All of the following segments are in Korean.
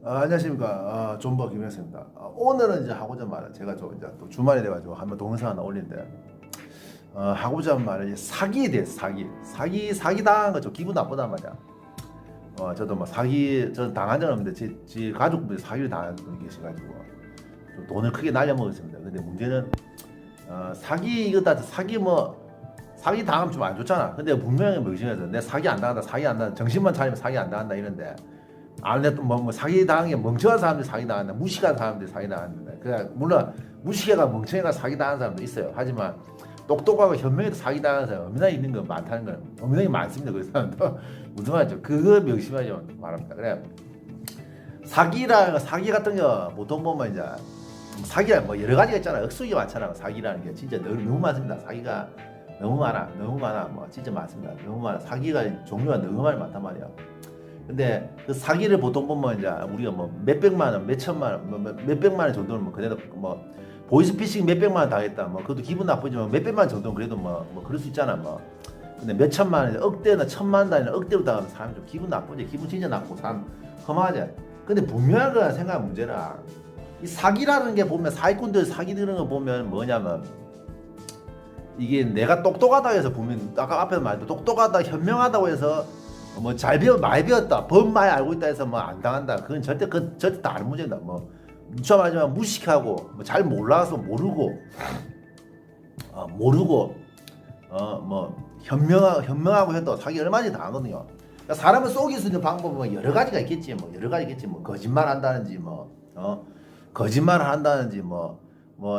안녕하십니까. 존버 김현수입니다. 오늘은 이제 하고자 말은 제가 이제 또 주말이 돼가지고 한번 동영상 하나 올린데, 하고자 말은 사기에 대해서 사기 당한 거 좀 기분 나쁘단 말이야. 저도 뭐 저는 당한 적은 없는데 제 가족분이 사기를 당한 분이 계셔가지고 좀 돈을 크게 날려먹었습니다. 근데 문제는 사기 이거 다 사기 당하면 좀 안 좋잖아. 근데 분명히 의심해서 내 사기 안 당한다, 정신만 차리면 사기 안 당한다 이런데. 안에 뭐 사기 당한 게 멍청한 사람들이 사기 당한다, 무식한 사람들이 사기 당한다. 그냥 물론 무식해가 멍청해가 사기 당한 사람도 있어요. 하지만 똑똑하고 현명해도 사기 당하는 사람 엄연히 있는 건 많다는 건 엄연히 많습니다. 그 사람도 무슨 말이죠? 그거 명심하지 말합니다. 그래, 사기 같은 거 보통 보면 이제 사기가 뭐 여러 가지가 있잖아. 억수기 많잖아. 사기라는 게 진짜 너무 많습니다. 사기가 너무 많아. 뭐 진짜 많습니다. 너무 많아. 사기가 종류가 너무 많단 말이야. 근데 그 사기를 보통 보면 이제 우리가 뭐 몇백만 원, 몇천만 원, 뭐 몇백만 원 정도는 뭐 그래도 뭐 보이스피싱 몇백만 원 당했다, 뭐 그것도 기분 나쁘지만 몇백만 원 정도는 그래도 뭐 그럴 수 있잖아. 뭐 근데 몇천만 원, 억대나 천만 단위나 억대로 당하면 사람이 좀 기분 나쁘지. 기분 진짜 나쁘고 사람 험하지. 근데 분명한 거 생각한 문제라, 이 사기라는 게 보면 사기꾼들 사기 드는 거 보면 뭐냐면, 이게 내가 똑똑하다 해서 보면 아까 앞에서 말했던 똑똑하다, 현명하다고 해서 뭐 잘 배워 많이 배웠다, 법 많이 알고 있다 해서 뭐 안 당한다, 그건 절대 다른 문제다. 뭐 무참하지만 무식하고 뭐 잘 몰라서 모르고 뭐 현명하고 해도 사기 얼마나 당하거든요. 그러니까 사람을 속일 수 있는 방법은 뭐 여러 가지가 있겠지. 뭐 거짓말 한다는지, 거짓말을 한다는지, 뭐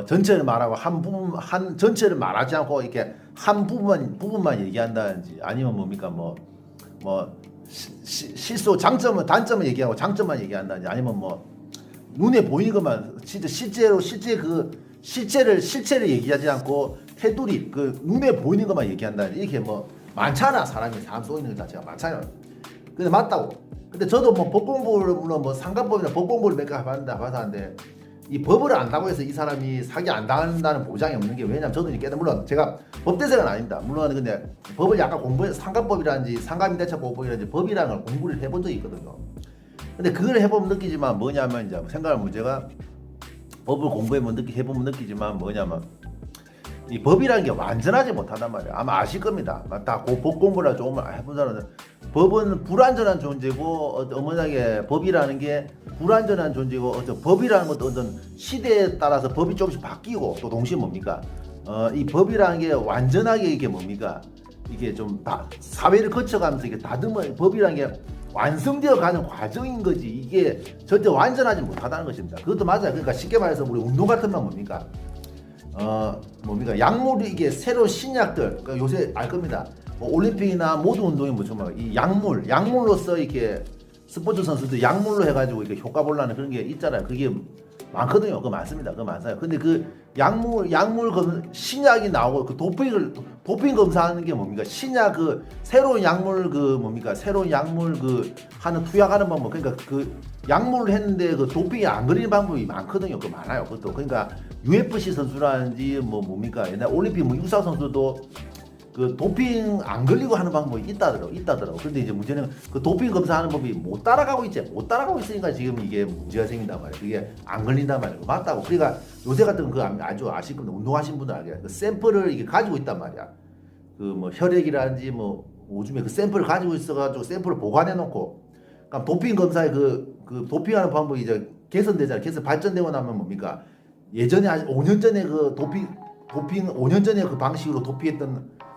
전체를 말하고 한 전체를 말하지 않고 이렇게 한 부분만 얘기한다든지, 아니면 뭡니까 뭐 실수 장점은 단점을 얘기하고 장점만 얘기한다든지, 아니면 뭐 눈에 보이는 것만 진짜 실체를 얘기하지 않고 테두리 그 눈에 보이는 것만 얘기한다든지, 이렇게 뭐 많잖아. 사람 쏘이는 것 자체가 많잖아요. 근데 맞다고. 근데 저도 뭐 법 공부를 물론 뭐 상가법이나 법 공부를 몇 개 해봤는데 이 법을 안다고 해서 이 사람이 사기 안 당한다는 보장이 없는 게, 왜냐면 저도 이제 물론 제가 법대생은 아닙니다. 물론 근데 법을 약간 공부해서 상가법이라든지 상가임대차보호법이라든지 법이라는 걸 공부를 해본 적이 있거든요. 근데 그걸 해보면 느끼지만 뭐냐면, 이제 생각할 문제가, 법을 해보면 느끼지만 뭐냐면, 이 법이라는 게 완전하지 못한단 말이에요. 아마 아실 겁니다. 다 법 공부를 조금 해본 사람은, 법은 불완전한 존재고 어머나게 법이라는 게 불완전한 존재고, 법이라는 것도 어떤 시대에 따라서 법이 조금씩 바뀌고, 또 동시에 뭡니까, 이 법이라는 게 완전하게 이게 뭡니까, 이게 좀 사회를 거쳐가면서 이게 다듬어, 법이라는 게 완성되어 가는 과정인 거지, 이게 절대 완전하지 못하다는 것입니다. 그것도 맞아요. 그러니까 쉽게 말해서 우리 운동 같은 건 뭡니까, 약물이, 이게 새로운 신약들, 그러니까 요새 알 겁니다. 뭐 올림픽이나 모든 운동이 이 약물로서 이렇게 스포츠 선수들 약물로 해가지고 이렇게 효과 보려는 그런 게 있잖아요. 그게 많거든요. 그거 많습니다. 그거 많아요. 근데 그 신약이 나오고 그 도핑 검사하는 게 뭡니까? 신약 새로운 약물 새로운 약물 하는 투약하는 방법. 그러니까 그 약물을 했는데 그 도핑이 안 걸리는 방법이 많거든요. 그거 많아요. 그것도. 그러니까 UFC 선수라든지 옛날 올림픽 유사 선수도 그 도핑 안 걸리고 하는 방법이 있다더라고. 근데 이제 문제는 그 도핑 검사하는 법이 못 따라가고 있으니까 지금 이게 문제가 생긴단 말이야. 그게 안 걸린단 말이야. 맞다고. 그러니까 요새 같은 거 아주 아실 겁니다. 운동하신 분들 알겠어요. 그 샘플을 이게 가지고 있단 말이야. 혈액이라든지 요즘에 그 샘플을 가지고 있어가지고 샘플을 보관해 놓고, 그러니까 도핑 검사의 그 도핑하는 방법이 이제 개선되잖아요. 발전되고 나면 뭡니까? 예전에 5년 전에 5년 전에 그 방식으로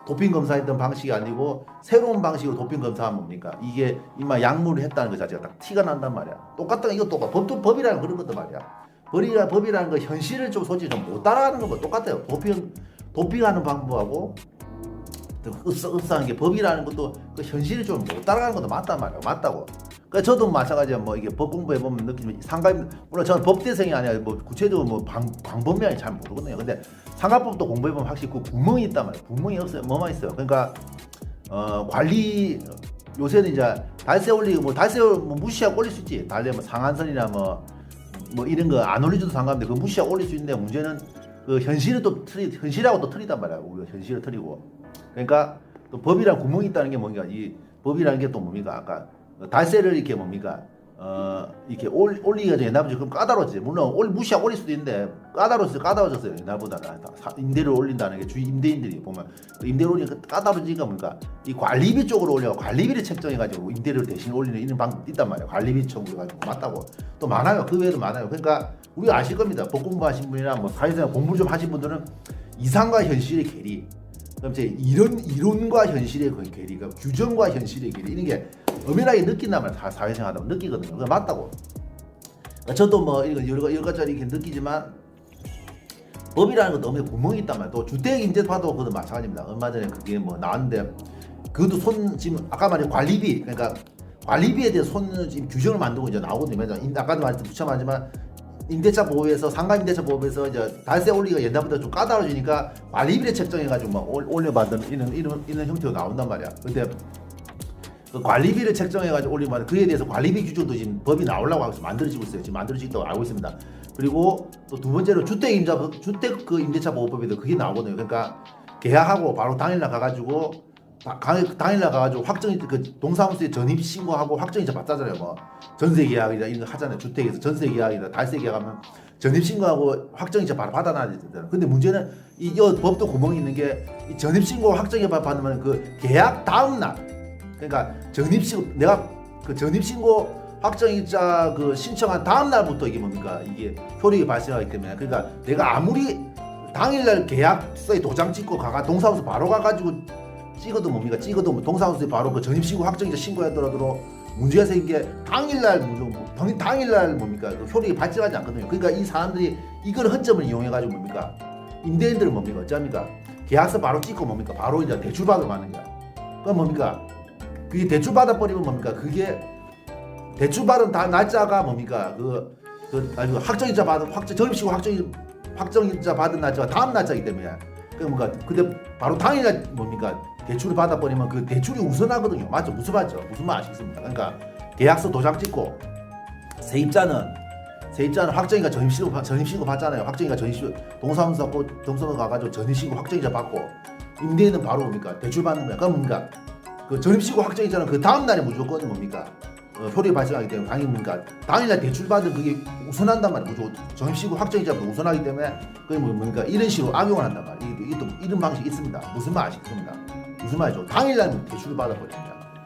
도핑 검사했던 방식이 아니고 새로운 방식으로 도핑 검사하면 뭡니까? 이게 이마 약물을 했다는 것 자체가 딱 티가 난단 말이야. 이거 똑같아. 법이라는 그런 것도 말이야. 법이라는 거 현실을 좀 솔직히 좀 못 따라가는 거 똑같아요. 도핑하는 방법하고 흡사한 게, 법이라는 것도 그 현실을 좀 못 따라가는 것도 맞단 말이야. 맞다고. 그러니까 저도 마찬가지야. 이게 법 공부해 보면 느끼면 물론 저는 법대생이 아니라 구체적으로 방법명이 잘 모르거든요. 근데 상가법도 공부해 보면 확실히 그 구멍이 있단 말이에요. 구멍이 없어요. 뭐만 있어요. 그러니까 관리, 요새는 이제 달세 올리고 달세 무시하고 올릴 수 있지. 달래 상한선이나 이런 거 안 올리줘도 상관없는데 그 무시하고 올릴 수 있는데, 문제는 그 현실하고 또 틀리단 말이야. 우리가 현실을 틀리고. 그러니까 또 법이랑 구멍이 있다는 게 이 법이라는 게 또 뭡니까? 아까 달세를 이렇게 이렇게 올리기가 좀 옛날부터 좀 까다로웠지. 물론 무시하고 올릴 수도 있는데 까다로워졌어요. 옛날보다는. 임대를 올린다는 게 주위 임대인들이 보면 임대를 올리니까 까다로워지니까 뭔가 이 관리비 쪽으로 올려 관리비를 책정해가지고 임대료를 대신 올리는 이런 방법도 있단 말이에요. 관리비 청구해가지고 맞다고 또 많아요. 그 외에도 많아요. 그러니까 우리가 아실 겁니다. 법 공부하신 분이나 뭐 사회생활 공부 좀 하신 분들은 이상과 현실의 괴리, 그럼 이제 이론과 현실의 그 괴리가 규정과 현실의 괴리 이런 게 엄연하게 느낀단 말이에요. 사회생활 하다 느끼거든요. 그게 맞다고. 그러니까 저도 뭐 이거 여러 가지 이렇게 느끼지만 법이라는 것도 엄연히 구멍이 있단 말이에요. 또 주택 임대 파도 그것도 마찬가지입니다. 얼마 전에 그게 뭐 나왔는데 그것도 지금 아까 말한 관리비, 그러니까 관리비에 대해 지금 규정을 만들고 이제 나오거든요. 아까도 말했듯이 부처하지만 임대차 보호에서 상가 임대차 보호에서 이제 달세 올리기가 옛날보다 좀 까다로워지니까 관리비를 책정해가지고 막 올려받는 이런 형태로 나온단 말이야. 근데 그 관리비를 책정해가지고 올리면 그에 대해서 관리비 규정도 지금 법이 나오려고 하고 만들어지고 있어요. 지금 만들어지고 있다고 알고 있습니다. 그리고 또 두 번째로 주택 그 임대차 보호법에도 그게 나오거든요. 그러니까 계약하고 바로 당일날 가가지고 확정이 그 동사무소에 전입 신고하고 확정이자 받자잖아요. 뭐 전세 계약이나 이런 거 하잖아요. 주택에서 전세 계약이나 달세 계약하면 전입 신고하고 확정이자 바로 받아놔야 되잖아요. 근데 문제는 이 법도 구멍이 있는 게 이 전입 신고 확정이자 받으면 그 계약 다음 날, 그러니까 내가 그 전입 신고 확정이자 그 신청한 다음 날부터 이게 뭡니까 이게 효력이 발생하기 때문에, 그러니까 내가 아무리 당일날 계약서에 도장 찍고 동사무소 바로 가가지고 찍어도 뭡니까? 찍어도 동사무소에 바로 그 전입신고 확정이자 신고하더라도 문제가 생긴 게 당일날 뭡니까? 그 효력이 발생하지 않거든요. 그러니까 이 사람들이 이걸 허점을 이용해가지고 뭡니까? 임대인들은 뭡니까? 어쩝니까? 계약서 바로 찍고 뭡니까? 바로 이제 대출 받으러 가는 거야. 그럼 뭡니까? 그게 대출 받아버리면 뭡니까? 그게 대출 받은 날짜가 뭡니까? 확정이자 받은 전입신고 확정이자 받은 날짜가 다음 날짜이기 때문에 그러니까 근데 바로 당일날 뭡니까? 대출을 받아버리면 그 대출이 우선하거든요. 맞죠? 무슨 말이죠? 무슨 말 아시겠습니까? 그러니까 계약서 도장 찍고 세입자는 확정이가 전입신고 받잖아요. 확정이가 동사무소 가가지고 전입신고 확정이자 받고 임대인은 바로 뭡니까? 대출 받는 거야. 그럼 뭡니까? 그 전입신고 확정이자는 그 다음 날에 무조건 뭡니까? 효력이 발생하기 때문에 당연히 뭡니까? 당일날 대출 받은 그게 우선한단 말이에요. 무조건 전입신고 확정이자부터 우선하기 때문에 그게 뭡니까? 이런 식으로 악용을 한단 말이에요. 이게 이런 방식이 있습니다. 무슨 말 아시겠습니까? 무슨 말이죠? 당일날 대출을 받아버리면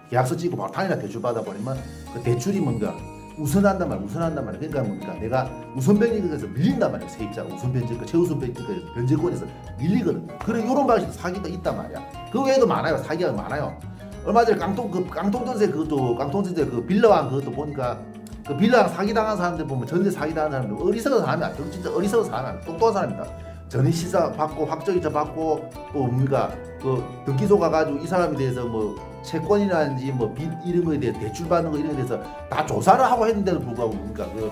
계약서 찍고 바로 당일날 대출 받아버리면 그 대출이 뭔가 우선한단 말이에요. 그러니까 뭡니까? 내가 우선 변제권에서 밀린단 말이에요. 세입자가 우선 변제권, 최우선 변제권에서 밀리거든요. 그런 이런 방식 사기가 있단 말이야. 그 외에도 많아요. 사기가 많아요. 얼마 전에 깡통전세 그 빌라왕 그것도 보니까 그 빌라왕 사기당한 사람들 보면 전세 사기당한 사람들 어리석은 사람이 아니야. 진짜 어리석은 사람이 아니야. 똑똑한 사람입니다. 전입시사 받고 확정이자 받고 또 뭡니까 그 등기소 가가지고 이 사람에 대해서 뭐 채권이라든지 뭐 빚 이런 거에 대해 대출 받는 거 이런 거에 대해서 다 조사를 하고 했는데도 불구하고 뭡니까 그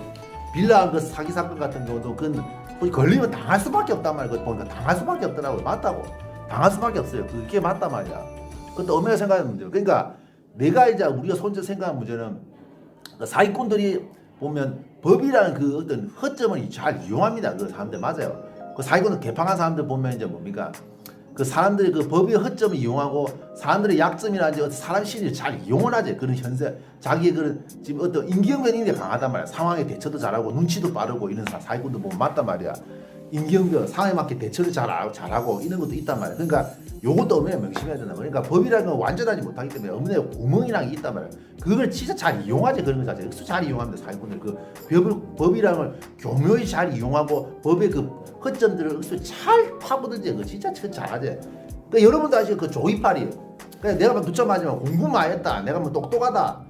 빌라 그 사기 사건 같은 경우도 그건 걸리면 당할 수밖에 없단 말이야. 그거 보니까 당할 수밖에 없더라고요. 맞다고 당할 수밖에 없어요. 그게 맞단 말이야. 그것도 엄연히 생각하는 문제예요. 그러니까 내가 이제 우리가 손절 생각하는 문제는 사기꾼들이 보면 법이라는 그 어떤 허점을 잘 이용합니다. 그 사람들 맞아요. 그 사기꾼들 개판한 사람들 보면 이제 뭡니까 그 사람들이 그 법의 허점을 이용하고 사람들의 약점이라든지 어떤 사람 심리를 잘 이용을 하지. 그런 현세 자기의 그런 지금 어떤 임기응변이 강하단 말이야. 상황에 대처도 잘하고 눈치도 빠르고 이런 사기꾼들 보면 맞단 말이야. 임기응변 상황에 맞게 대처를 잘하고 이런 것도 있단 말이야. 그러니까 요것도 엄연히 명심해야 된다. 그러니까 법이라는 건 완전하지 못하기 때문에 엄연히 구멍이라는 게 있단 말이야. 그걸 진짜 잘 이용하지. 그런 거 자체 잘 이용합니다. 사기꾼들 그 법이라는 걸 교묘히 잘 이용하고 법의 그 허점들을 잘 파고들지. 그 진짜 잘하지. 그러니까 여러분도 아시죠? 그 조이팔이에요. 그러니까 내가 붙여 맞으면 공부만 했다. 내가 뭐 똑똑하다.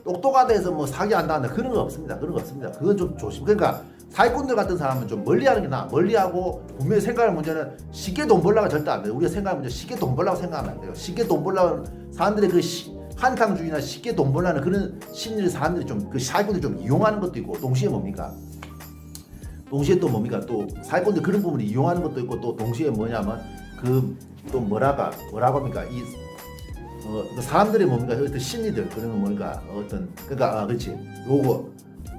똑똑하다 해서 뭐 사기 안 당한다. 그런 거 없습니다. 그건 좀 조심. 그러니까 사기꾼들 같은 사람은 좀 멀리하는 게 나아. 멀리하고 분명히 생각할 문제는 쉽게 돈 벌려고 절대 안 돼요. 우리가 생각할 문제 쉽게 돈 벌려고 생각하면 안 돼요. 쉽게 돈 벌려고 사람들의 그 한탕주의나 쉽게 돈 벌려는 그런 심리를 사람들이 좀 그 사기꾼들이 좀 이용하는 것도 있고 동시에 뭡니까? 동시에 또 뭡니까? 또 사기꾼들 그런 부분을 이용하는 것도 있고 또 동시에 뭐냐면 그 또 뭐라고 합니까? 이 그 사람들의 뭡니까? 어떤 심리들 그런 거 뭡니까? 그러니까 그렇지. 요거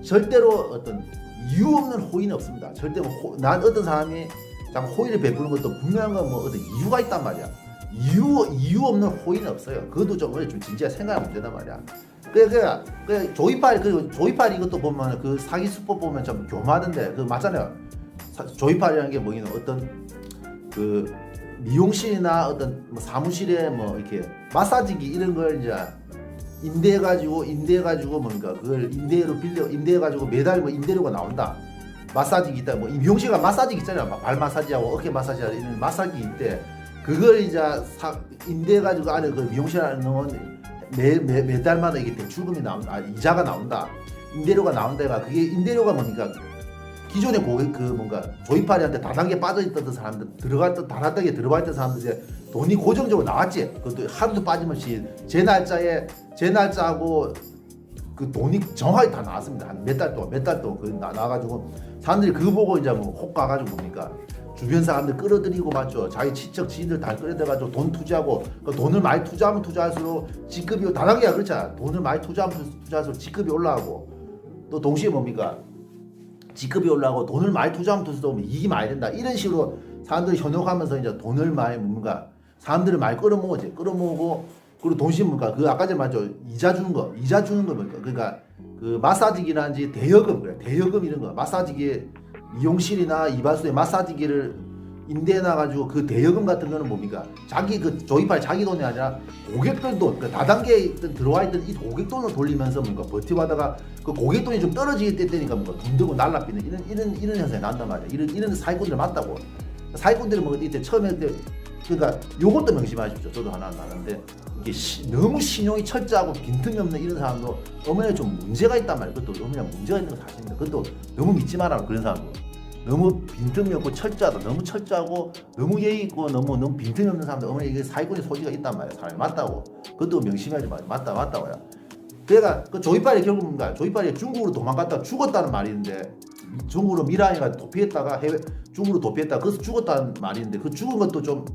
절대로 어떤 이유 없는 호의는 없습니다. 절대 난 어떤 사람이 참 호의를 베푸는 것도 분명한 건 뭐 어떤 이유가 있단 말이야. 이유 없는 호의는 없어요. 그것도 좀 진짜 생각하면 문제단 말이야. 그 조이팔 그 조이팔 이것도 보면 그 사기 수법 보면 좀 교마던데 그 맞잖아요. 조이팔이라는 게 뭐냐면 어떤 그 미용실이나 어떤 뭐 사무실에 뭐 이렇게 마사지기 이런 걸 이제 임대해가지고 뭔가 그걸 임대로 빌려 임대해가지고 매달 뭐 임대료가 나온다. 마사지기 있다. 뭐 미용실가 마사지기 있잖아요. 발 마사지하고 어깨 마사지하고 이런 마사지기 있대. 그걸 이제 임대해가지고 안에 그 미용실 안에 넣으면 매 달마다 이게 대출금이 나온다. 이자가 나온다. 임대료가 나온다가 그게 임대료가 뭡니까? 기존의 고객 그 뭔가 조이팔이한테 다단계 빠져있던 사람들 들어갔던 다단계 들어가 있던 사람들 돈이 고정적으로 나왔지. 그것도 하루도 빠짐없이 제 날짜하고 그 돈이 정확히 다 나왔습니다. 한 몇 달 동안 그 나가지고 사람들이 그거 보고 이제 뭐 혹 가가지고 뭡니까? 주변 사람들 끌어들이고 맞죠. 자기 친척 지인들 다 끌어들여가지고 돈 투자하고 그 돈을 많이 투자하면 투자할수록 직급이 다단계가 그렇잖아. 돈을 많이 투자하면 투자할수록 직급이 올라가고 또 동시에 뭡니까? 직급이 올라가고 돈을 많이 투자하면 투자하면 이익이 많이 된다. 이런 식으로 사람들이 현혹하면서 이제 돈을 많이 뭔가 사람들을 많이 끌어모으지. 끌어모으고 그리고 동시에 뭔가 그 아까 전에 말했죠. 이자 주는 거 뭡니까? 그러니까 그 마사지기라든지 대여금 그래. 대여금 이런 거 마사지기 미용실이나 이발소에 마사지기를 임대해놔가지고 그 대여금 같은 거는 뭡니까? 자기 그 조이팔 자기 돈이 아니라 고객들 돈, 그 다단계에 있던 들어와 있던 이 고객 돈을 돌리면서 뭔가 버티다가 그 고객 돈이 좀 떨어지게 되니까 뭔가 돈 들고 날라삐는 이런 현상이 난단 말이야. 이런 사기꾼들 맞다고. 사기꾼들이 뭐 이때 처음에 그러니까 요것도 명심하십시오. 저도 하나 나는데 이게 너무 신용이 철저하고 빈틈이 없는 이런 사람도 어머니에 좀 문제가 있단 말이에요. 그것도 어머니가 문제가 있는 거 사실입니다. 그것도 너무 믿지 마라 그런 사람도. 너무 빈틈이 없고 철저하다. 너무 철저하고 너무 예의 있고 너무 빈틈이 없는 사람들 어머니 이게 사기꾼의 소지가 있단 말이에요. 사람이 맞다고. 그것도 명심하지 마요. 맞다고요. 그러니까 그 조이팔이 결국 뭔가 조이팔이 중국으로 도망갔다 죽었다는 말이 있는데 중국으로 미라이가 도피했다가 중국으로 도피했다가 거기서 죽었다는 말이 있는데 그 죽은 것도 좀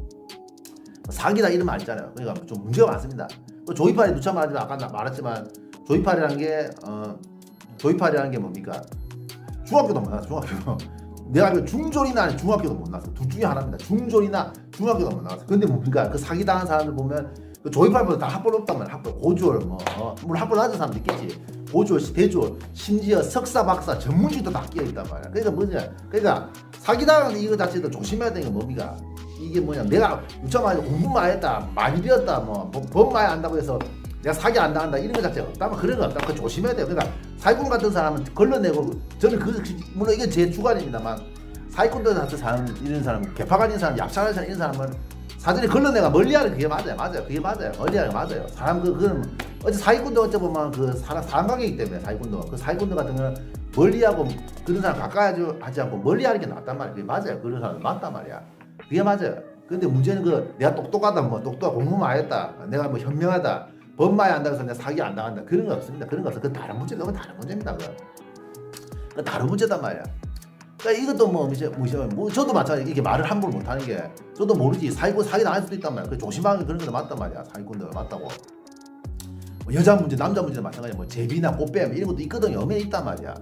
사기다 이런 말 있잖아요. 그러니까 좀 문제가 많습니다. 그 조이팔이 누차 말하지만 아까 말했지만 조이팔이라는 게 뭡니까? 중학교도 못 나왔어. 중학교. 내가 알기로 중졸이나 아니 중학교도 못 나왔어. 둘 중에 하나입니다. 중졸이나 중학교도 못 나왔어. 근데 뭡니까? 그 사기 당한 사람들 보면 그 조이팔보다 다 학벌 높단 말이야. 학벌 고졸 물론 학벌 낮은 사람도 있겠지. 고졸, 대졸, 심지어 석사, 박사, 전문직도 다 끼어 있단 말이야. 그러니까 뭐냐? 그러니까 사기 당한 이거 자체도 조심해야 되는 게 뭡니까? 이게 뭐냐? 내가 유치원 공부 많이 했다, 많이 배웠다, 법 많이 안다고 해서 내가 사기 안 당한다 이런 거 자체가 없다. 그런 거 없다. 그거 조심해야 돼요. 그러니까 사기꾼 같은 사람은 걸러내고 저는 물론 이게 제 주관입니다만 사기꾼들 같은 사람 이런 사람 개파가진 사람 약착한 사람 이런 사람은 사전에 걸러내가 멀리하는 그게 맞아요. 그게 맞아요. 멀리하는 게 맞아요. 사람 그거는 어째 사기꾼도 어째 보면 그 사람 관계이기 때문에 사기꾼도 그 사기꾼들 같은 거는 멀리하고 그런 사람 가까이 하지 않고 멀리하는 게 낫단 말이야. 그게 맞아요. 그런 사람 맞단 말이야. 그게 맞아요. 근데 문제는 그 내가 똑똑하다 똑똑하고 공부 많이 했다 내가 뭐 현명하다 법 많이 안다고 해서 내가 사기 안 당한다 그런 거 없습니다. 그런 거 없어. 그 다른 문제 너무 다른 문제입니다. 그 다른 문제단 말이야. 그러니까 이것도 뭐 저도 마찬가지 이게 말을 함부로 못하는 게 저도 모르지 사기 당할 수도 있단 말이야. 그 조심하는 그런 거 맞단 말이야. 사기꾼들 맞다고. 뭐 여자 문제 남자 문제도 마찬가지야. 뭐 제비나 꽃뱀 이런 것도 있거든요. 엄연히 있단 말이야.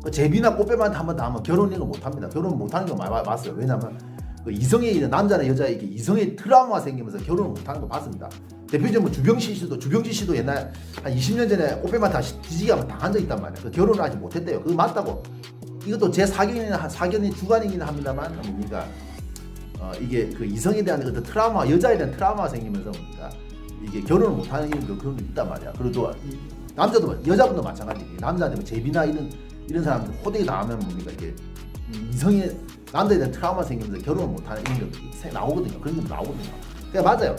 그 제비나 꽃뱀한테 한번 다 하면 결혼 이런 거 못합니다. 결혼 못하는 거 많이 봤어요. 왜냐면 그 이성의 남자나 여자에게 이성의 트라우마가 생기면서 결혼을 못하는 거 봤습니다. 대표적으로 주병진 씨도 옛날 한 20년 전에 꽃뱀한테 뒤지게 한번 당한 적 있단 말이야. 그 결혼을 아직 못했대요. 그거 맞다고. 이것도 제 사견의 주관이긴 합니다만 뭡니까? 이게 그 이성에 대한 어떤 트라우마, 여자에 대한 트라우마가 생기면서 뭡니까? 이게 결혼을 못하는 그런 게 있단 말이야. 그래도 남자도 여자분도 마찬가지. 남자한테 뭐 제비나 이런 사람들 호되게 당하면 뭡니까? 이게 이성의 남자에 대한 트라우마 생기면서 결혼을 못하는 이런 게 나오거든요. 그런 게 나오거든요. 그러니까 맞아요.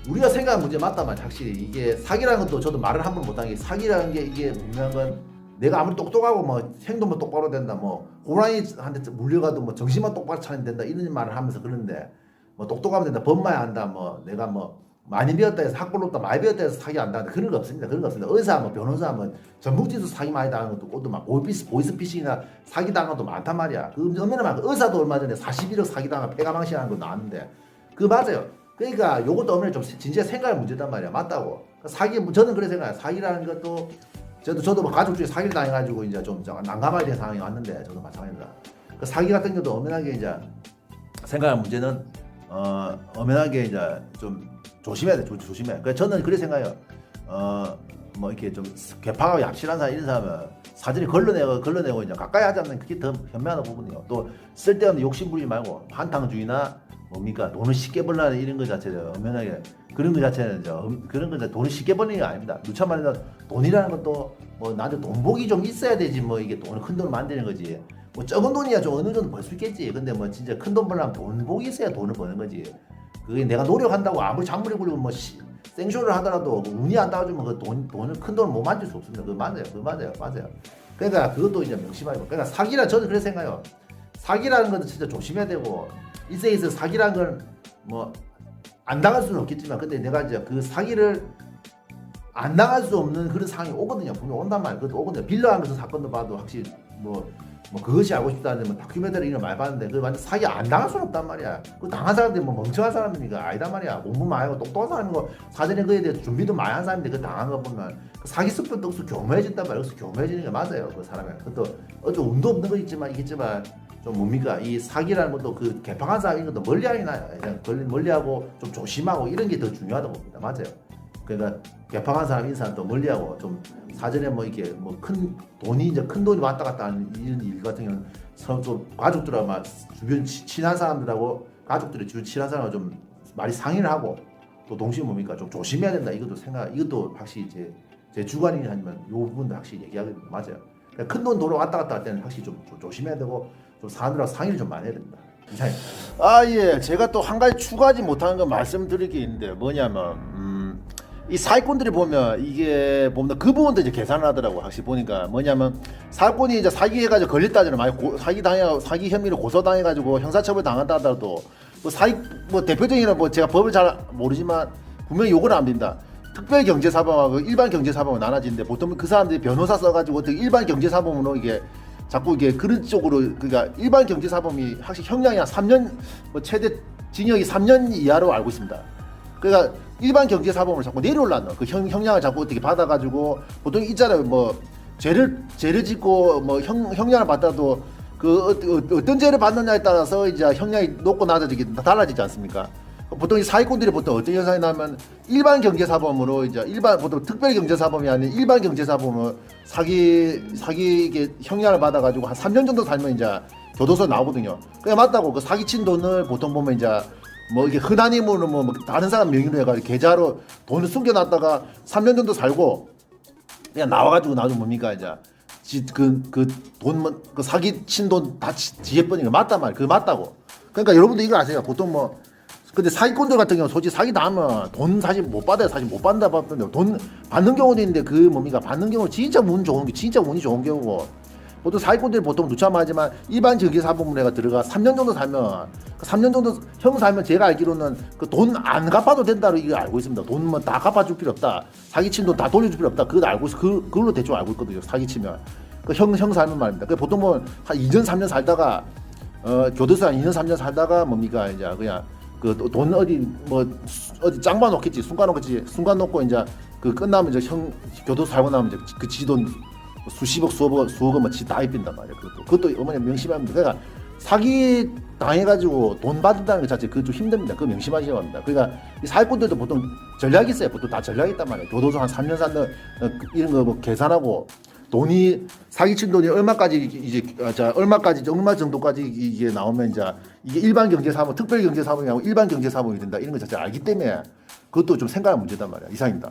우리가 생각하는 문제 맞단 말이야. 확실히 이게 사기라는 것도 저도 말을 함부로 못하는 게 사기라는 게 이게 분명한 건 내가 아무리 똑똑하고 뭐 행동만 똑바로 된다 뭐 호랑이한테 물려가도 뭐 정신만 똑바로 차리면 된다 이런 말을 하면서 그러는데 뭐 똑똑하면 된다 법만 안다 뭐 내가 뭐 많이 배웠다 해서 학벌 높다 많이 배웠다 해서 사기 안 당한다 그런 거 없습니다. 그런 거 없습니다. 의사 뭐 변호사 뭐 전문직도 사기 많이 당하는 것도 있고 막 보이스피싱이나 사기 당한 것도 많단 말이야. 그 엄연히 말고 의사도 얼마 전에 41억 사기 당한 폐가망신하는 거 나왔는데 그거 맞아요. 그러니까 요것도 엄연히 좀 진짜 생각의 문제단 말이야. 맞다고. 사기 저는 그래 생각해요. 사기라는 것도 저도 뭐 가족 중에 사기를 당해가지고 이제 좀 난감하게 된 상황이 왔는데 저도 마찬가지입니다. 그 사기 같은 것도 엄연하게 이제 생각할 문제는 엄연하게 이제 좀 조심해야 돼. 조심해. 그래서 저는 그래 생각해요. 뭐 이렇게 좀 개파가 얍실한 사람 이런 사람은 사전에 걸러내고 이제 가까이 하지 않는 그게 더 현명한 부분이에요. 또 쓸데없는 욕심 부리지 말고 한탕주의나 뭡니까 돈을 쉽게 벌라는 이런 거 자체는 엄연하게 그런 거 자체는 그런 거 돈을 쉽게 버는 게 아닙니다. 누차 말해서 돈이라는 것도 뭐 나한테 돈복이 좀 있어야 되지 뭐 이게 큰 돈을 만드는 거지. 뭐 적은 돈이야 좀 어느 정도 벌 수 있겠지. 근데 뭐 진짜 큰 돈 벌려면 돈복이 있어야 돈을 버는 거지. 그게 내가 노력한다고 아무리 잔머리 굴리고 뭐 생쇼를 하더라도 운이 안 따라주면 그 돈을 큰 돈을 못 만들 수 없습니다. 그거 맞아요. 그러니까 그것도 이제 명심하고. 그러니까 사기라 저는 그렇게 생각해요. 사기라는 것도 진짜 조심해야 되고 일생에서 사기라는 건 뭐 안 당할 수는 없겠지만 근데 내가 이제 그 사기를 안 당할 수 없는 그런 상황이 오거든요. 분명 온단 말이에요. 그것도 오거든요. 빌려하면서 사건도 봐도 확실히 뭐 그것이 알고 싶다는 뭐 다큐멘터리 이런 말 봤는데 그 완전 사기 안 당할 수는 없단 말이야. 그 당한 사람들이 뭐 멍청한 사람이니까 아니단 말이야. 공부 많이 하고 똑똑한 사람이고 사전에 그에 대해서 준비도 많이 한 사람인데 그 당한 거 보면 그 사기 습관 떡수 교묘해진단 말이야. 그래서 교묘해지는 게 맞아요. 그 사람이. 그것도 어떤 운도 없는 거 있지만 좀 뭡니까 이 사기라는 것도 그 개방한 사람인 것도 멀리하긴 나요. 멀리하고 좀 조심하고 이런 게 더 중요하다고 봅니다. 맞아요. 그러니까 개방한 사람 인사도 멀리하고 좀 사전에 뭐 이렇게 뭐 큰 돈이 이제 큰 돈이 왔다 갔다 하는 이런 일 같은 경우는 또 가족들하고 막 주변 친한 사람들하고 가족들이 주변 친한 사람하고 좀 많이 상의를 하고 또 동시에 뭡니까 좀 조심해야 된다 이것도 확실히 제 주관이긴 하지만 이 부분도 확실히 얘기하기 맞아요. 그러니까 큰 돈 도로 왔다 갔다 할 때는 확실히 좀 조심해야 되고 좀 사람들하고 상의를 좀 많이 해야 됩니다. 예. 제가 또 한 가지 추가하지 못하는 거 말씀드릴 게 있는데 뭐냐면 이 사기꾼들이 보면 이게 보면 그 부분도 이제 계산을 하더라고. 확실히 보니까 뭐냐면 사기꾼이 이제 사기해가지고 걸렸다잖아요. 만약 사기 혐의로 고소당해가지고 형사처벌 당한다 하더라도 뭐 사기 뭐 대표적인 뭐 제가 법을 잘 모르지만 분명히 요구는 안 됩니다. 특별 경제사범하고 일반 경제사범으로 나눠지는데 보통 그 사람들이 변호사 써가지고 어떻게 일반 경제사범으로 이게 자꾸 이게 그런 쪽으로 그러니까 일반 경제사범이 확실히 형량이 한 3년 뭐 최대 징역이 3년 이하로 알고 있습니다. 그러니까 일반 경제사범을 자꾸 내려올라는 그 형량을 자꾸 어떻게 받아가지고 보통 있잖아요. 뭐 죄를 짓고 뭐 형량을 받아도 그 어떤 죄를 받느냐에 따라서 이제 형량이 높고 낮아지기 달라지지 않습니까? 보통 이 사기꾼들이 보통 어떤 현상이 나면 일반 경제사범으로 이제 보통 특별 경제사범이 아닌 일반 경제사범으로 사기 이게 형량을 받아가지고 한 3년 정도 살면 이제 교도소 나오거든요. 그게 맞다고 그 사기친 돈을 보통 보면 이제 뭐 이게 흔한 힘으로 뭐 다른 사람 명의로 해가지고 계좌로 돈을 숨겨놨다가 3년 정도 살고 그냥 나와가지고 나중에 뭡니까 이제 그 사기친 돈 다 지에 뻔인 거 맞단 말이에요. 그거 맞다고. 그러니까 여러분들 이걸 아세요. 보통 뭐 근데 사기꾼들 같은 경우 솔직히 사기 당하면 돈 사실 못 받아요. 사실 못 받는다 받던데 돈 받는 경우도 있는데 그 뭡니까 받는 경우 진짜 운이 좋은 경우고 보통 사기꾼들이 보통 누참하지만 일반 경제사범문에가 들어가 3년 정도 살면 그 3년 정도 형 살면 제가 알기로는 그 돈 안 갚아도 된다로 이거 알고 있습니다. 돈 뭐 다 갚아줄 필요 없다. 사기친 돈 다 돌려줄 필요 없다. 그거 알고 있어. 그걸로 대충 알고 있거든요. 사기치면 그 형 살면 말입니다. 그 보통 뭐 한 2년 3년 살다가 교도소 한 2년 3년 살다가 뭡니까 이제 그냥 그 돈 어디 짱봐 놓겠지 순간 놓고 이제 그 끝나면 이제 교도소 살고 나면 이제 그 지돈 수십억 수억원 뭐다 입힌단 말이야. 그것도 어머니 명심합니다. 그러니까 사기 당해가지고 돈 받는다는 것 자체 그거 좀 힘듭니다. 그거 명심하셔야 합니다. 그러니까 이 사기꾼들도 보통 전략이 있어요. 보통 다 전략이 있단 말이에요. 교도소 한 3년 산다 이런 거 뭐 계산하고 돈이 사기친 돈이 얼마 정도까지 이게 나오면 이제 이게 일반 경제사범, 특별 경제사범이 하고 일반 경제사범이 된다 이런 것 자체 알기 때문에 그것도 좀 생각할 문제단 말이야. 이상입니다.